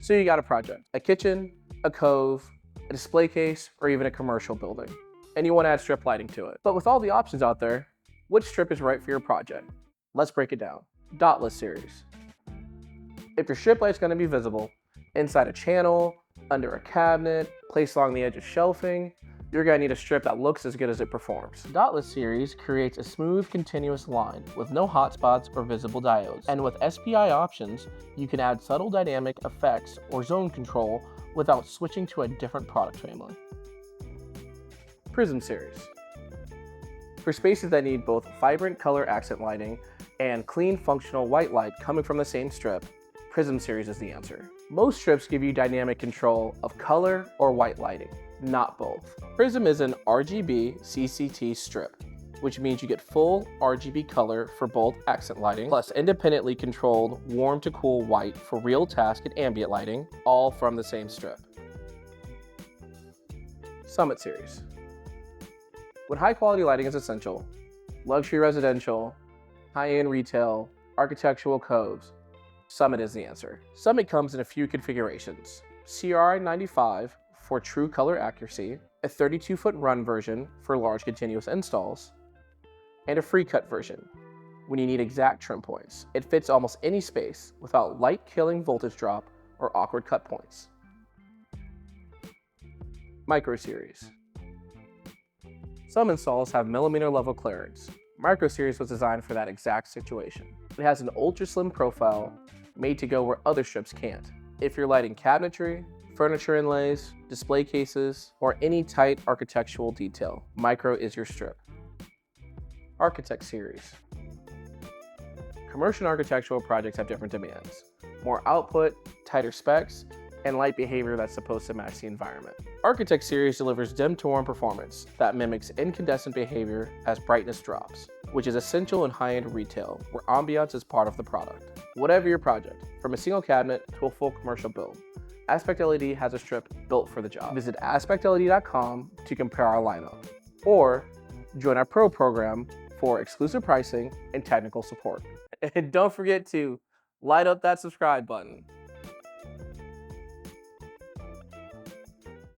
So you got a project, a kitchen, a cove, a display case, or even a commercial building, and you want to add strip lighting to it. But with all the options out there, which strip is right for your project? Let's break it down. Dotless Series. If your strip light's going to be visible inside a channel, under a cabinet, placed along the edge of shelving, you're going to need a strip that looks as good as it performs. Dotless Series creates a smooth, continuous line with no hotspots or visible diodes. And with SPI options, you can add subtle dynamic effects or zone control without switching to a different product family. Prism Series. For spaces that need both vibrant color accent lighting and clean, functional white light coming from the same strip, Prism Series is the answer. Most strips give you dynamic control of color or white lighting, not both. Prism is an RGB CCT strip, which means you get full RGB color for both accent lighting, plus independently controlled warm to cool white for real task and ambient lighting, all from the same strip. Summit Series. When high quality lighting is essential, luxury residential, high-end retail, architectural coves, Summit is the answer. Summit comes in a few configurations: CRI 95 for true color accuracy, a 32-foot run version for large continuous installs, and a free cut version when you need exact trim points. It fits almost any space without light-killing voltage drop or awkward cut points. Micro Series. Some installs have millimeter level clearance. Micro Series was designed for that exact situation. It has an ultra slim profile made to go where other strips can't. If you're lighting cabinetry, furniture inlays, display cases, or any tight architectural detail, Micro is your strip. Architect Series. Commercial and architectural projects have different demands. More output, tighter specs, and light behavior that's supposed to match the environment. Architect Series delivers dim to warm performance that mimics incandescent behavior as brightness drops, which is essential in high-end retail, where ambiance is part of the product. Whatever your project, from a single cabinet to a full commercial build, aspectLED has a strip built for the job. Visit aspectled.com to compare our lineup, or join our Pro program for exclusive pricing and technical support. And don't forget to light up that subscribe button.